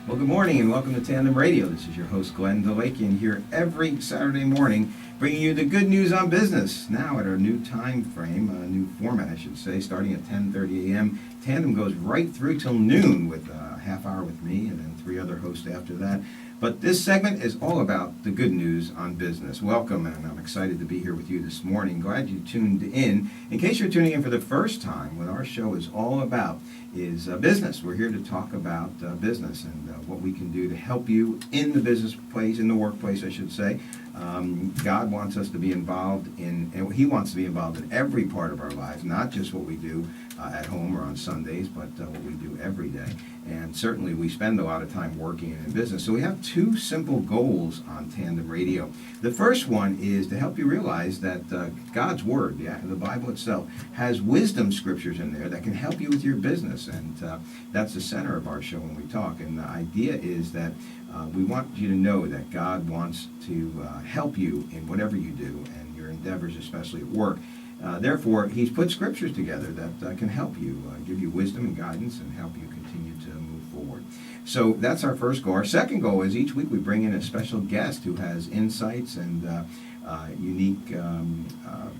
Well, good morning and welcome to Tandem Radio. This is your host, Glenn Delakian, here every Saturday morning, bringing you the good news on business. Now at our new time frame, a new format, I should say, starting at 10:30 a.m. Tandem goes right through till noon with a half hour with me and then three other hosts after that. But this segment is all about the good news on business. Welcome, and I'm excited to be here with you this morning. Glad you tuned in. In case you're tuning in for the first time, what our show is all about is business. We're here to talk about business and what we can do to help you in the business place, in the workplace, I should say. God wants us to be involved in, and He wants to be involved in every part of our lives, not just what we do at home or on Sundays, but what we do every day. And certainly we spend a lot of time working in business. So we have two simple goals on Tandem Radio. The first one is to help you realize that God's Word, the Bible itself, has wisdom scriptures in there that can help you with your business. And that's the center of our show when we talk. And the idea is that we want you to know that God wants to help you in whatever you do and your endeavors, especially at work. Therefore, He's put scriptures together that can help you, give you wisdom and guidance and help you continue to move forward. So that's our first goal. Our second goal is each week we bring in a special guest who has insights and unique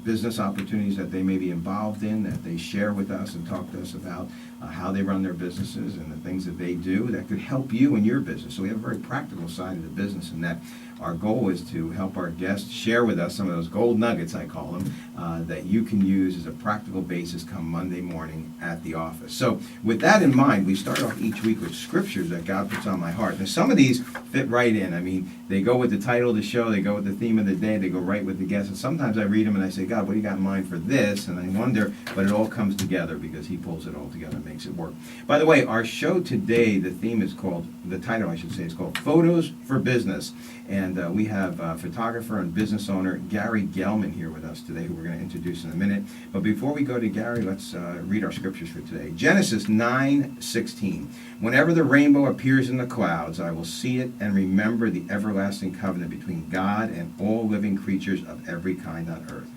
business opportunities that they may be involved in, that they share with us and talk to us about how they run their businesses and the things that they do that could help you in your business. So we have a very practical side of the business in that our goal is to help our guests share with us some of those gold nuggets, I call them, that you can use as a practical basis come Monday morning at the office. So with that in mind, we start off each week with scriptures that God puts on my heart. Now some of these fit right in. I mean, they go with the title of the show, they go with the theme of the day, they go right with the guest. And sometimes I read them and I say, God, what do you got in mind for this? And I wonder, but it all comes together because He pulls it all together and makes it work. By the way, our show today, the theme is called, the title I should say, is called Photos for Business. And we have photographer and business owner Gary Gellman here with us today, who we're going to introduce in a minute. But before we go to Gary, let's read our scriptures for today. Genesis 9:16. Whenever the rainbow appears in the clouds, I will see it and remember the everlasting covenant between God and all living creatures of every kind on earth.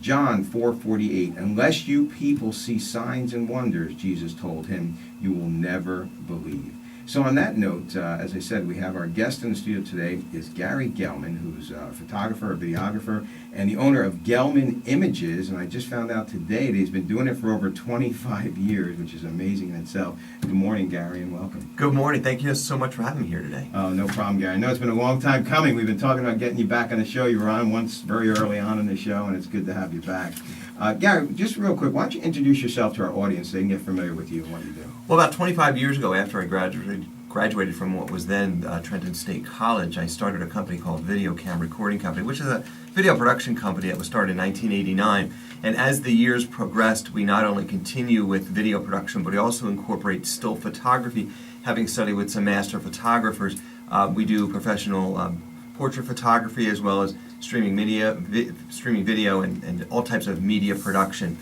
John 4:48. Unless you people see signs and wonders, Jesus told him, you will never believe. So on that note, as I said, we have our guest in the studio today is Gary Gellman, who's a photographer, a videographer, and the owner of Gellman Images. And I just found out today that he's been doing it for over 25 years, which is amazing in itself. Good morning, Gary, and welcome. Good morning. Thank you so much for having me here today. Oh, no problem, Gary. I know it's been a long time coming. We've been talking about getting you back on the show. You were on once very early on in the show, and it's good to have you back. Gary, just real quick, why don't you introduce yourself to our audience so they can get familiar with you and what you do? Well, about 25 years ago, after I graduated from what was then Trenton State College, I started a company called Video Cam Recording Company, which is a video production company that was started in 1989. And as the years progressed, we not only continue with video production, but we also incorporate still photography. Having studied with some master photographers, we do professional portrait photography as well as streaming video, and all types of media production.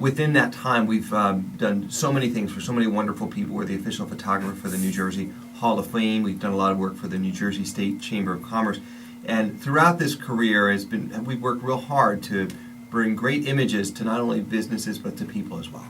Within that time, we've done so many things for so many wonderful people. We're the official photographer for the New Jersey Hall of Fame. We've done a lot of work for the New Jersey State Chamber of Commerce. And throughout this career, we've worked real hard to bring great images to not only businesses, but to people as well.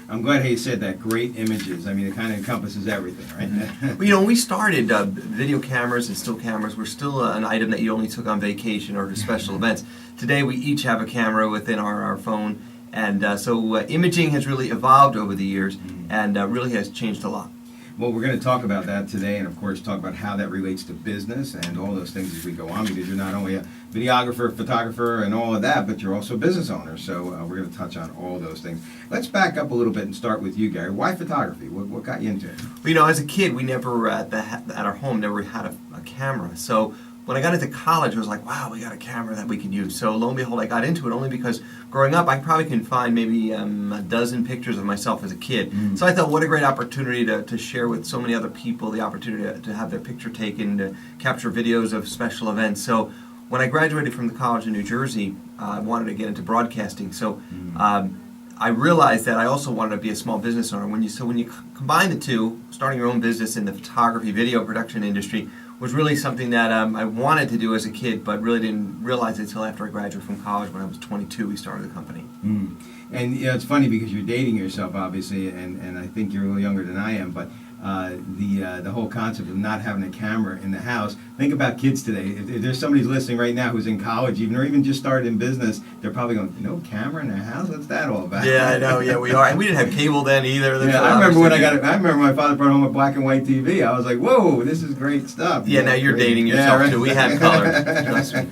I'm glad how you said that, great images. I mean, it kind of encompasses everything, right? Well, when we started, video cameras and still cameras were still an item that you only took on vacation or to special events. Today, we each have a camera within our phone. And so imaging has really evolved over the years and really has changed a lot. Well, we're going to talk about that today and, of course, talk about how that relates to business and all those things as we go on, because you're not only a videographer, photographer, and all of that, but you're also a business owner. So we're going to touch on all those things. Let's back up a little bit and start with you, Gary. Why photography? What got you into it? Well, as a kid, we never, at our home, never had a camera. So when I got into college, I was like, wow, we got a camera that we can use. So lo and behold, I got into it only because growing up, I probably can find maybe a dozen pictures of myself as a kid. So I thought, what a great opportunity to share with so many other people the opportunity to have their picture taken, to capture videos of special events. So when I graduated from the College of New Jersey, I wanted to get into broadcasting. So I realized that I also wanted to be a small business owner. When you combine the two, starting your own business in the photography, video production industry was really something that I wanted to do as a kid, but really didn't realize it until after I graduated from college. When I was 22, we started the company. And it's funny because you're dating yourself, obviously, and I think you're a little younger than I am, but the whole concept of not having a camera in the house. Think about kids today. If there's somebody listening right now who's in college, even or even just started in business, they're probably going, "No camera in their house? What's that all about?" Yeah, I know. Yeah, we are, and we didn't have cable then either. Yeah, I remember when I remember my father brought home a black and white TV. I was like, "Whoa, this is great stuff." Yeah, now you're great. dating yourself right. too. We had color. Trust me.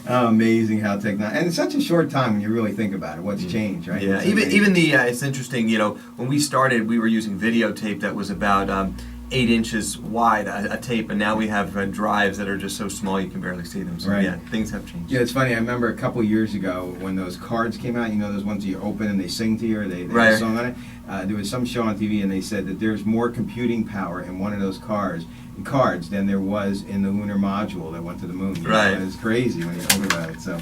Oh, amazing how technology, and in such a short time when you really think about it, what's changed, right? Yeah, It's even amazing. even the it's interesting. You know, when we started, we were using videotape that was about 8 inches wide, a tape, and now we have drives that are just so small you can barely see them. So Right. yeah, things have changed. Yeah, it's funny. I remember a couple years ago when those cards came out. You know, those ones that you open and they sing to you, or they have Right. a song on it. There was some show on TV, and they said that there's more computing power in one of those cards than there was in the lunar module that went to the moon. You know, Right. and it's crazy when you think about it. So.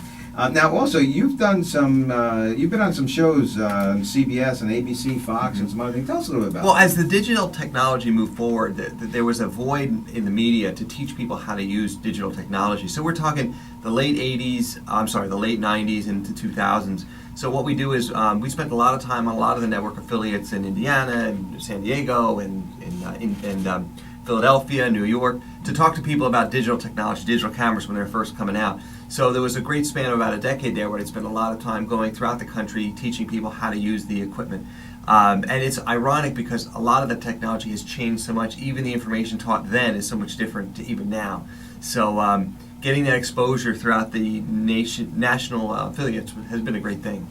Now, also, you've done some. You've been on some shows, CBS and ABC, Fox, and some other things. Tell us a little bit about. Well, that. as the digital technology moved forward, there was a void in the media to teach people how to use digital technology. So we're talking the late 90s into 2000s. So what we do is we spent a lot of time on a lot of the network affiliates in Indiana and San Diego and Philadelphia, New York, to talk to people about digital technology, digital cameras when they were first coming out. So there was a great span of about a decade there where I'd spent a lot of time going throughout the country teaching people how to use the equipment. And it's ironic because a lot of the technology has changed so much. Even the information taught then is so much different to even now. So getting that exposure throughout the national affiliates has been a great thing.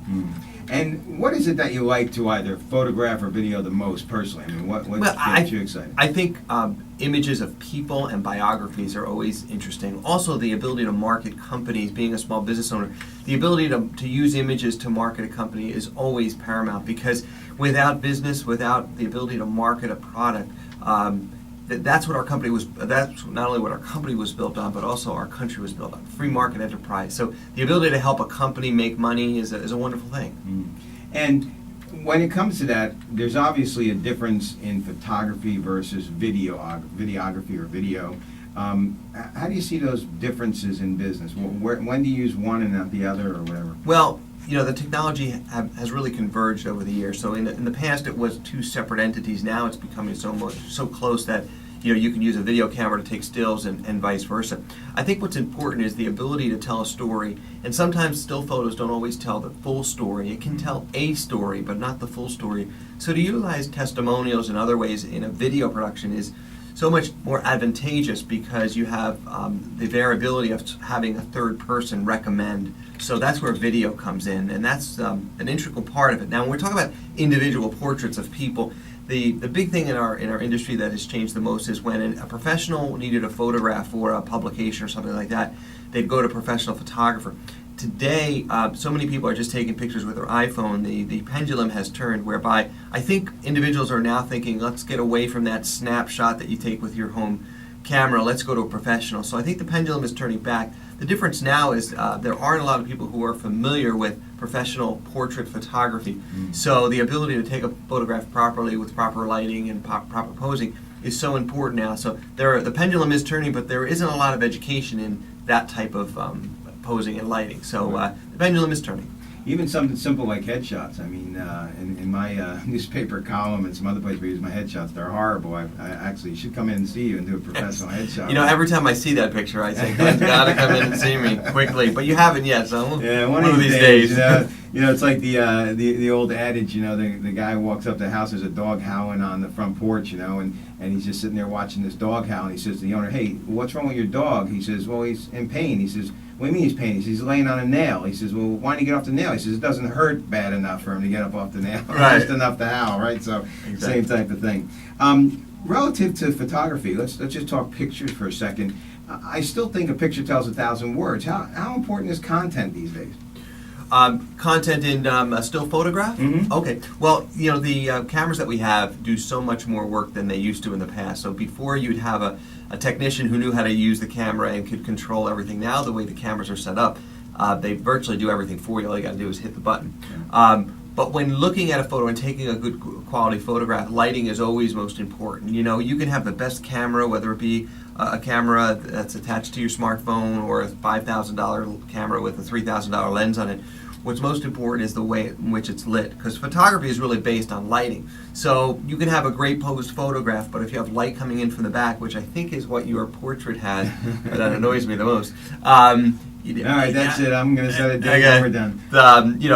And what is it that you like to either photograph or video the most personally? I mean, what gets you excited? I think images of people and biographies are always interesting. Also, the ability to market companies, being a small business owner, the ability to use images to market a company is always paramount, because without business, without the ability to market a product, that's what our company was. That's not only what our company was built on, but also our country was built on. Free market enterprise. So the ability to help a company make money is a wonderful thing. And when it comes to that, there's obviously a difference in photography versus videography or video. How do you see those differences in business? When do you use one and not the other, or whatever? Well, you know, the technology has really converged over the years. So in the past, it was two separate entities. Now it's becoming so close that you can use a video camera to take stills and vice versa. I think what's important is the ability to tell a story, and sometimes still photos don't always tell the full story. It can tell a story, but not the full story. So to utilize testimonials and other ways in a video production is so much more advantageous, because you have the variability of having a third person recommend. So that's where video comes in, and that's an integral part of it. Now, when we're talking about individual portraits of people, the big thing in our industry that has changed the most is when a professional needed a photograph for a publication or something like that, they'd go to a professional photographer. Today, so many people are just taking pictures with their iPhone. The pendulum has turned, whereby I think individuals are now thinking, let's get away from that snapshot that you take with your home camera, let's go to a professional. So I think the pendulum is turning back. The difference now is there aren't a lot of people who are familiar with professional portrait photography. So the ability to take a photograph properly with proper lighting and proper posing is so important now. So the pendulum is turning, but there isn't a lot of education in that type of posing and lighting. So the pendulum is turning. Even something simple like headshots. I mean, in my newspaper column and some other places we use my headshots, they're horrible. I actually should come in and see you and do a professional headshot. You know, every time I see that picture, I think, Glenn's got to come in and see me quickly. But you haven't yet, so yeah, one of these days. It's like the old adage. The guy walks up to the house. There's a dog howling on the front porch. And he's just sitting there watching this dog howl. And he says to the owner, "Hey, what's wrong with your dog?" He says, "Well, he's in pain." He says, "What do you mean he's pain?" He says, "He's laying on a nail." He says, "Well, why didn't he get off the nail?" He says, "It doesn't hurt bad enough for him to get up off the nail. Right. Just enough to howl." Right. So Exactly. Same type of thing. Relative to photography, let's just talk pictures for a second. I still think a picture tells 1,000 words. How important is content these days? Content in a still photograph? Mhm. Okay. Well, the cameras that we have do so much more work than they used to in the past. So before, you'd have a technician who knew how to use the camera and could control everything. Now, the way the cameras are set up, they virtually do everything for you. All you got to do is hit the button. But when looking at a photo and taking a good quality photograph, lighting is always most important. You can have the best camera, whether it be a camera that's attached to your smartphone or a $5,000 camera with a $3,000 lens on it, What's most important is the way in which it's lit, because photography is really based on lighting. So you can have a great posed photograph, but if you have light coming in from the back, which I think is what your portrait had, that annoys me the most. All right, that's it. I'm going to set it down when we're done.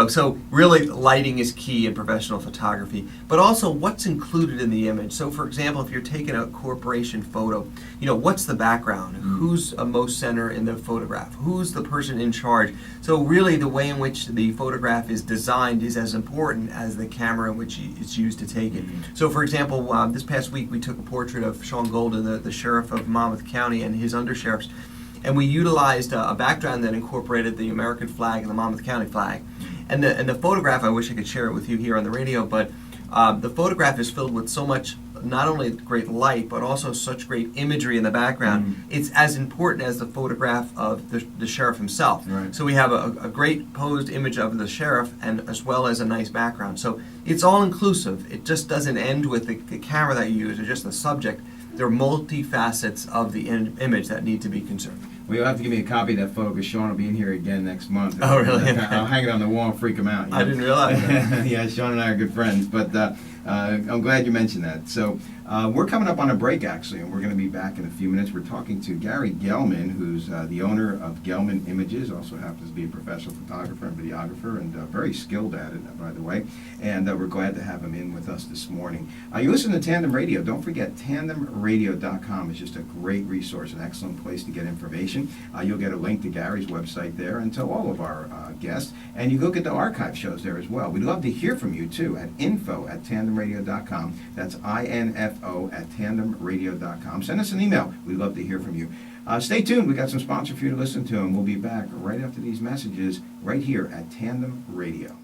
So really lighting is key in professional photography, but also what's included in the image. So for example, if you're taking a corporation photo, what's the background? Who's most center in the photograph? Who's the person in charge? So really the way in which the photograph is designed is as important as the camera in which it's used to take it. So for example, this past week we took a portrait of Sean Golden, the sheriff of Monmouth County, and his undersheriffs. And we utilized a background that incorporated the American flag and the Monmouth County flag. And the photograph, I wish I could share it with you here on the radio, but the photograph is filled with so much, not only great light, but also such great imagery in the background. It's as important as the photograph of the sheriff himself. Right. So we have a great posed image of the sheriff, and as well as a nice background. So it's all inclusive. It just doesn't end with the camera that you use or just the subject. There are multi-facets of the image that need to be considered. Well, you'll have to give me a copy of that photo because Sean will be in here again next month. Oh, really? I'll hang it on the wall and freak him out. I didn't realize that. Yeah, Sean and I are good friends, but I'm glad you mentioned that. So we're coming up on a break, actually, and we're going to be back in a few minutes. We're talking to Gary Gellman, who's the owner of Gellman Images, also happens to be a professional photographer and videographer, and very skilled at it, by the way. And we're glad to have him in with us this morning. You listen to Tandem Radio. Don't forget, tandemradio.com is just a great resource, an excellent place to get information. You'll get a link to Gary's website there and to all of our guests. And you look at the archive shows there as well. We'd love to hear from you, too, at info@tandemradio.com. That's info@tandemradio.com. Send us an email. We'd love to hear from you. Stay tuned. We got some sponsors for you to listen to, and we'll be back right after these messages right here at Tandem Radio.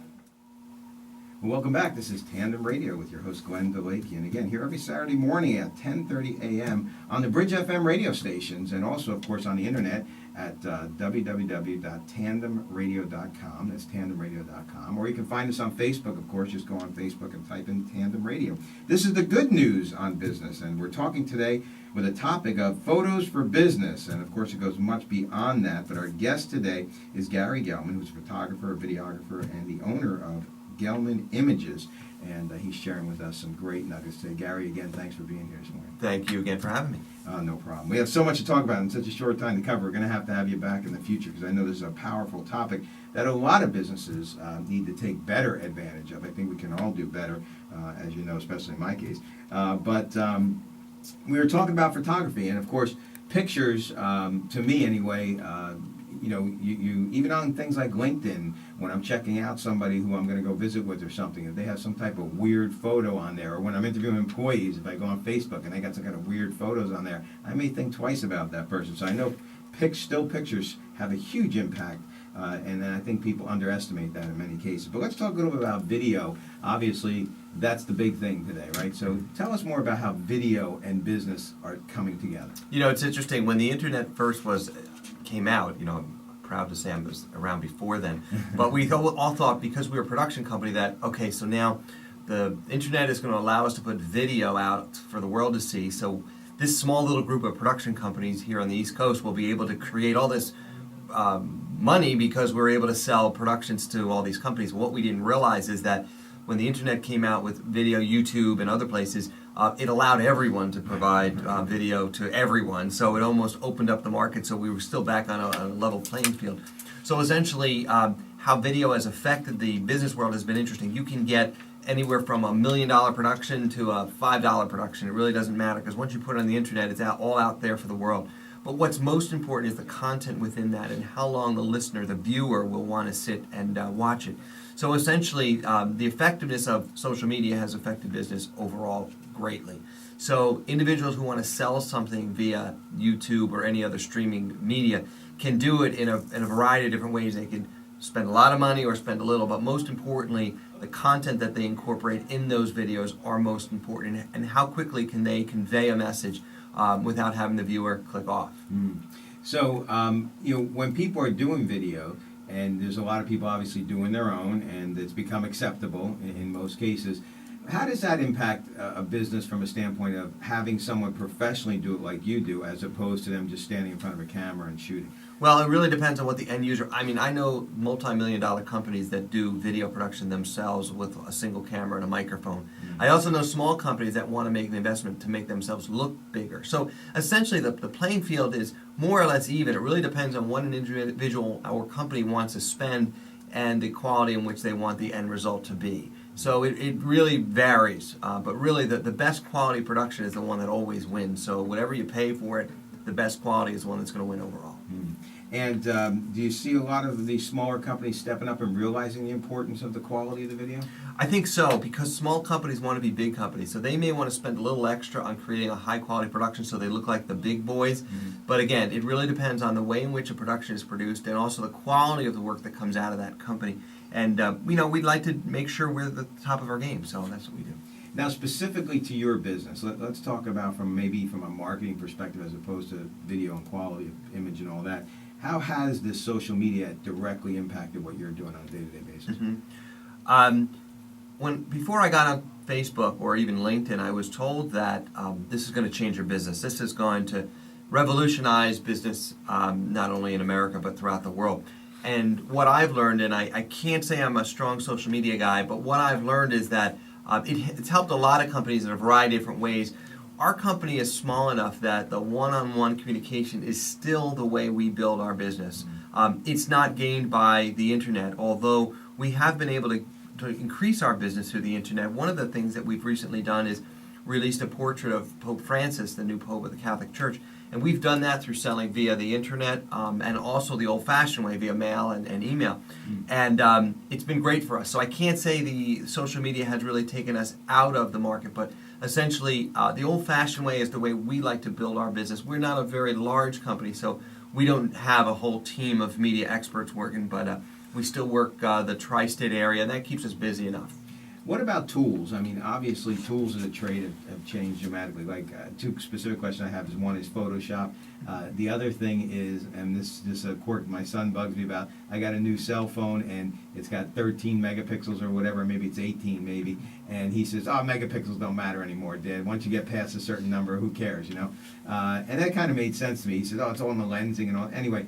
Well, welcome back. This is Tandem Radio with your host, Glenn DeLakey. And again, here every Saturday morning at 10:30 a.m. on the Bridge FM radio stations, and also, of course, on the internet at www.tandemradio.com. That's tandemradio.com. Or you can find us on Facebook, of course. Just go on Facebook and type in Tandem Radio. This is the good news on business, and we're talking today with a topic of photos for business. And, of course, it goes much beyond that. But our guest today is Gary Gellman, who's a photographer, a videographer, and the owner of Gellman Images, and he's sharing with us some great nuggets today. Gary, again, thanks for being here this morning. Thank you again for having me. No problem. We have so much to talk about in such a short time to cover. We're going to have you back in the future because I know this is a powerful topic that a lot of businesses need to take better advantage of. I think we can all do better, as you know, especially in my case. But we were talking about photography, and of course, pictures, to me anyway, you even on things like LinkedIn, when I'm checking out somebody who I'm going to go visit with or something, if they have some type of weird photo on there, or when I'm interviewing employees, if I go on Facebook and they got some kind of weird photos on there, I may think twice about that person. So I know still pictures have a huge impact, and then I think people underestimate that in many cases. But let's talk a little bit about video. Obviously, that's the big thing today, right? So tell us more about how video and business are coming together. It's interesting. When the internet first came out, I'm proud to say I was around before then, but we all thought, because we were a production company, that, okay, so now the internet is going to allow us to put video out for the world to see, so this small little group of production companies here on the East Coast will be able to create all this money because we're able to sell productions to all these companies. What we didn't realize is that when the internet came out with video, YouTube, and other places, it allowed everyone to provide video to everyone, so it almost opened up the market, so we were still back on a level playing field. So essentially, how video has affected the business world has been interesting. You can get anywhere from $1 million production to a $5 production. It really doesn't matter, because once you put it on the internet, it's all out there for the world. But what's most important is the content within that and how long the listener, the viewer, will want to sit and watch it. So essentially, the effectiveness of social media has affected business overall greatly. So individuals who want to sell something via YouTube or any other streaming media can do it in a variety of different ways. They can spend a lot of money or spend a little, but most importantly, the content that they incorporate in those videos are most important, and how quickly can they convey a message without having the viewer click off. So, when people are doing video, and there's a lot of people obviously doing their own, and it's become acceptable in most cases, how does that impact a business from a standpoint of having someone professionally do it like you do, as opposed to them just standing in front of a camera and shooting? Well, it really depends on what the end user. I mean, I know multi-million-dollar companies that do video production themselves with a single camera and a microphone. I also know small companies that want to make the investment to make themselves look bigger. So essentially, the playing field is more or less even. It really depends on what an individual or company wants to spend and the quality in which they want the end result to be. So it really varies, but really the best quality production is the one that always wins. So whatever you pay for it, the best quality is the one that's going to win overall. And do you see a lot of these smaller companies stepping up and realizing the importance of the quality of the video? I think so, because small companies want to be big companies. So they may want to spend a little extra on creating a high quality production so they look like the big boys. But again, it really depends on the way in which a production is produced and also the quality of the work that comes out of that company. And we'd like to make sure we're at the top of our game, so that's what we do. Now, specifically to your business, let's talk about from a marketing perspective as opposed to video and quality of image and all that. How has this social media directly impacted what you're doing on a day-to-day basis? Before I got on Facebook or even LinkedIn, I was told that this is going to change your business. This is going to revolutionize business, not only in America but throughout the world. And what I've learned, and I can't say I'm a strong social media guy, but what I've learned is that it's helped a lot of companies in a variety of different ways. Our company is small enough that the one-on-one communication is still the way we build our business. It's not gained by the internet, although we have been able to increase our business through the internet. One of the things that we've recently done is released a portrait of Pope Francis, the new Pope of the Catholic Church, and we've done that through selling via the internet and also the old-fashioned way via mail and email. And it's been great for us. So I can't say the social media has really taken us out of the market, but essentially the old-fashioned way is the way we like to build our business. We're not a very large company, so we don't have a whole team of media experts working, but we still work the tri-state area, and that keeps us busy enough. What about tools? I mean, obviously, tools in the trade have changed dramatically. Like, two specific questions I have is one is Photoshop. The other thing is, and this quirk my son bugs me about, I got a new cell phone, and it's got 13 megapixels or whatever, maybe it's 18 maybe, and he says, megapixels don't matter anymore, Dad. Once you get past a certain number, who cares, you know? And that kind of made sense to me. He says, it's all in the lensing and all. Anyway,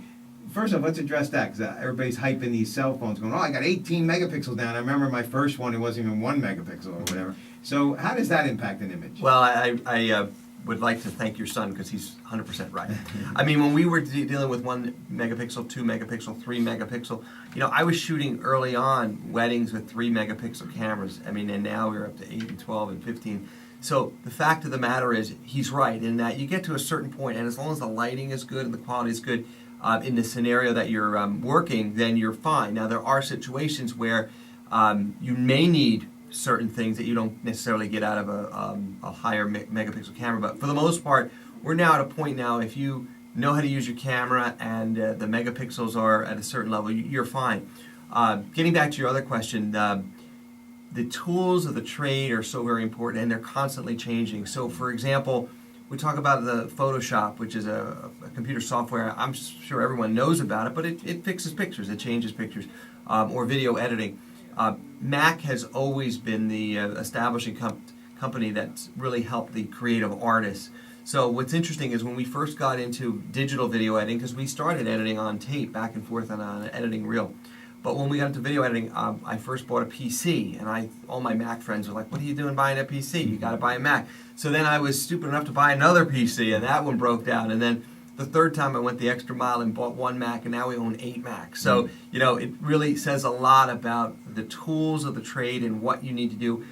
first off, let's address that, because everybody's hyping these cell phones going, I got 18 megapixels down. I remember my first one, it wasn't even 1 megapixel or whatever. So how does that impact an image? Well, I would like to thank your son, because he's 100% right. I mean, when we were dealing with 1 megapixel, 2 megapixel, 3 megapixel, I was shooting early on weddings with 3 megapixel cameras. I mean, and now we're up to 8 and 12 and 15. So the fact of the matter is, he's right in that you get to a certain point, and as long as the lighting is good and the quality is good, in the scenario that you're working, then you're fine. Now, there are situations where you may need certain things that you don't necessarily get out of a higher megapixel camera, but for the most part, we're now at a point now, if you know how to use your camera and the megapixels are at a certain level, you're fine. Getting back to your other question, the tools of the trade are so very important, and they're constantly changing. So, for example, we talk about the Photoshop, which is a computer software. I'm sure everyone knows about it, but it fixes pictures, it changes pictures, or video editing. Mac has always been the establishing company that's really helped the creative artists. So what's interesting is when we first got into digital video editing, because we started editing on tape back and forth on an editing reel. But when we got into video editing, I first bought a PC, and all my Mac friends were like, "What are you doing buying a PC? You got to buy a Mac." So then I was stupid enough to buy another PC, and that one broke down. And then the third time I went the extra mile and bought 1 Mac, and now we own 8 Macs. So, it really says a lot about the tools of the trade and what you need to do.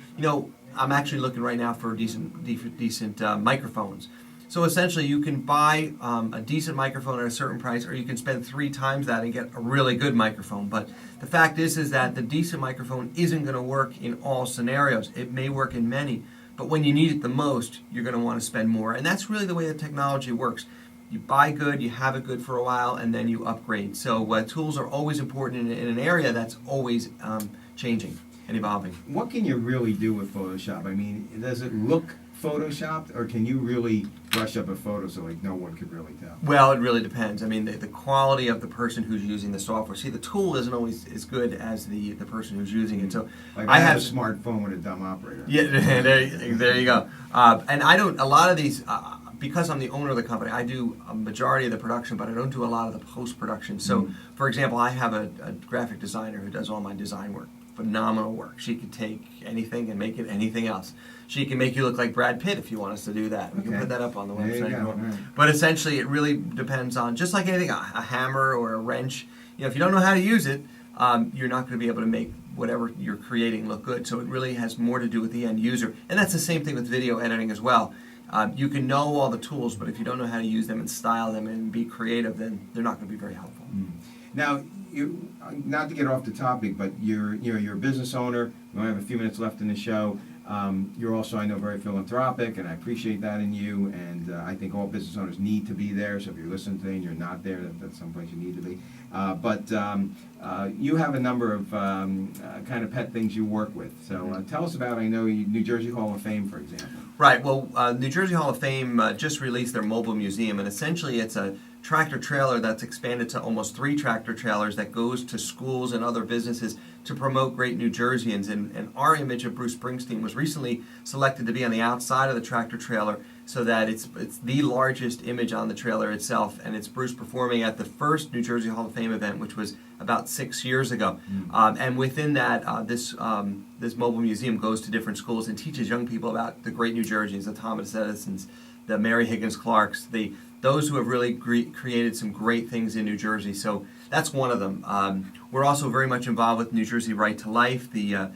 I'm actually looking right now for decent microphones. So essentially, you can buy a decent microphone at a certain price, or you can spend 3 times that and get a really good microphone. But the fact is that the decent microphone isn't going to work in all scenarios. It may work in many, but when you need it the most, you're going to want to spend more. And that's really the way the technology works. You buy good, you have it good for a while, and then you upgrade. So tools are always important in an area that's always changing and evolving. What can you really do with Photoshop? I mean, does it look photoshopped, or can you really brush up a photo so no one could really tell? Well, it really depends. I mean, the quality of the person who's using the software. See, the tool isn't always as good as the person who's using it. So like I have a smartphone with a dumb operator. Yeah, there you go. And I don't. A lot of these because I'm the owner of the company, I do a majority of the production, but I don't do a lot of the post-production. So, for example, I have a graphic designer who does all my design work. Phenomenal work. She could take anything and make it anything else. She can make you look like Brad Pitt if you want us to do that. We can put that up on the There you website. go. Right. But essentially, it really depends on, just like anything, a hammer or a wrench. If you don't know how to use it, you're not going to be able to make whatever you're creating look good. So it really has more to do with the end user. And that's the same thing with video editing as well. You can know all the tools, but if you don't know how to use them and style them and be creative, then they're not going to be very helpful. Now, not to get off the topic, but you're a business owner. We only have a few minutes left in the show. You're also, I know, very philanthropic, and I appreciate that in you. And I think all business owners need to be there. So if you're listening today and you're not there, that's someplace you need to be. But you have a number of kind of pet things you work with. So tell us about, I know, New Jersey Hall of Fame, for example. Right. Well, New Jersey Hall of Fame just released their mobile museum, and essentially it's a tractor trailer that's expanded to almost 3 tractor trailers that goes to schools and other businesses to promote great New Jerseyans. And our image of Bruce Springsteen was recently selected to be on the outside of the tractor trailer, so that it's the largest image on the trailer itself, and it's Bruce performing at the first New Jersey Hall of Fame event, which was about 6 years ago. And within that, this mobile museum goes to different schools and teaches young people about the great New Jerseyans, the Thomas Edisons, the Mary Higgins Clarks, those who have really created some great things in New Jersey. So that's one of them. We're also very much involved with New Jersey Right to Life, the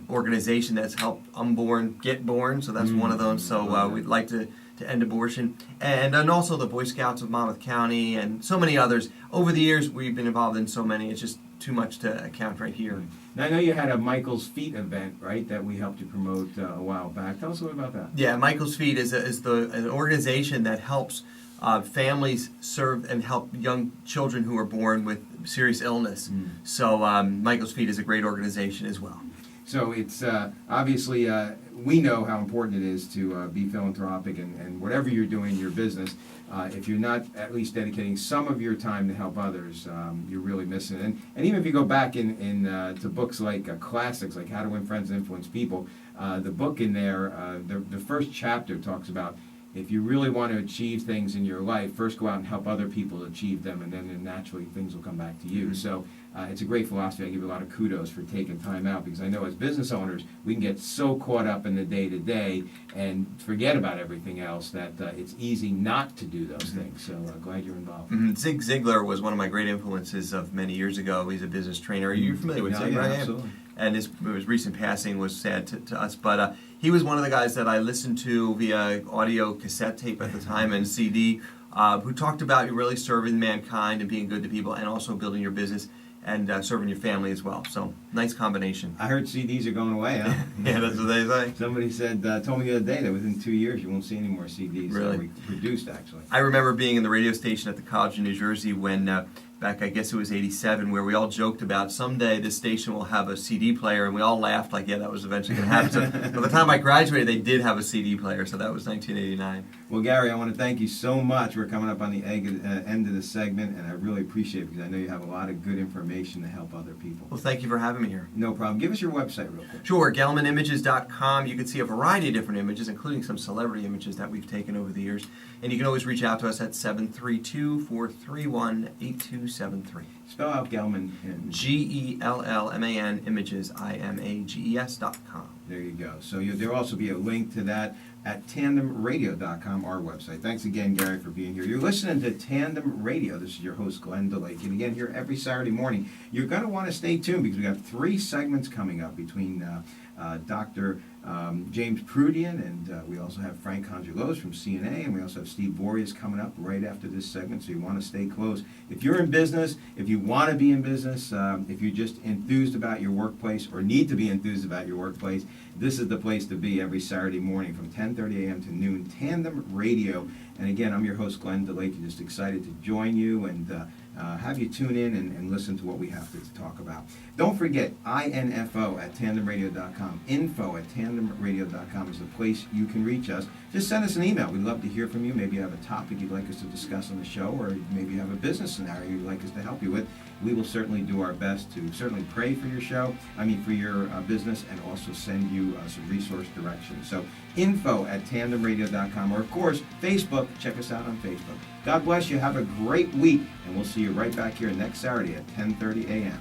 organization that's helped unborn get born. So that's one of those. So we'd like to end abortion. And also the Boy Scouts of Monmouth County and so many others. Over the years, we've been involved in so many. It's just too much to account right here. Now, I know you had a Michael's Feet event, right, that we helped you promote a while back. Tell us a little about that. Yeah, Michael's Feet is an organization that helps families serve and help young children who are born with serious illness. So Michael's Feet is a great organization as well. So it's obviously, we know how important it is to be philanthropic, and whatever you're doing in your business, if you're not at least dedicating some of your time to help others, you're really missing it. And even if you go back to books like classics, like How to Win Friends and Influence People, the book in there, the first chapter talks about, if you really want to achieve things in your life, first go out and help other people achieve them, and then naturally things will come back to you. So it's a great philosophy. I give you a lot of kudos for taking time out, because I know as business owners, we can get so caught up in the day-to-day and forget about everything else that it's easy not to do those things. So glad you're involved. Zig Ziglar was one of my great influences of many years ago. He's a business trainer. Are you familiar with Zig? Yeah, absolutely. And his recent passing was sad to us, but he was one of the guys that I listened to via audio cassette tape at the time and CD, who talked about really serving mankind and being good to people, and also building your business and serving your family as well. So nice combination. I heard CDs are going away, huh? Yeah, that's what they say. Somebody told me the other day that within 2 years you won't see any more CDs. Really? Produced, actually. I remember being in the radio station at the College of New Jersey when, back I guess it was '87, where we all joked about someday this station will have a CD player, and we all laughed like, yeah, that was eventually going to happen. So by the time I graduated, they did have a CD player, so that was 1989. Well, Gary, I want to thank you so much. We're coming up on the end of the segment, and I really appreciate it, because I know you have a lot of good information to help other people. Well, thank you for having me here. No problem. Give us your website real quick. Sure, GellmanImages.com. You can see a variety of different images, including some celebrity images that we've taken over the years. And you can always reach out to us at 732-431-8273. Spell out Gellman. Gellman Images, IMAGES.com. There you go. So there'll also be a link to that at tandemradio.com, our website. Thanks again, Gary, for being here. You're listening to Tandem Radio. This is your host, Glenn DeLake. And again, here every Saturday morning. You're going to want to stay tuned, because we got 3 segments coming up between Dr. James Prudian, and we also have Frank Congelos from CNA, and we also have Steve Boreas coming up right after this segment, so you want to stay close. If you're in business, if you want to be in business, if you're just enthused about your workplace or need to be enthused about your workplace, this is the place to be every Saturday morning from 10:30 a.m. to noon, Tandem Radio. And again, I'm your host, Glenn DeLake. Just excited to join you and have you tune in and listen to what we have to talk about. Don't forget, info at tandemradio.com. Info at tandemradio.com is the place you can reach us. Just send us an email. We'd love to hear from you. Maybe you have a topic you'd like us to discuss on the show, or maybe you have a business scenario you'd like us to help you with. we will certainly do our best to certainly pray for your for your business, and also send you some resource direction. So info@tandemradio.com, or of course, Facebook. Check us out on Facebook. God bless you. Have a great week, and we'll see you right back here next Saturday at 10:30 a.m.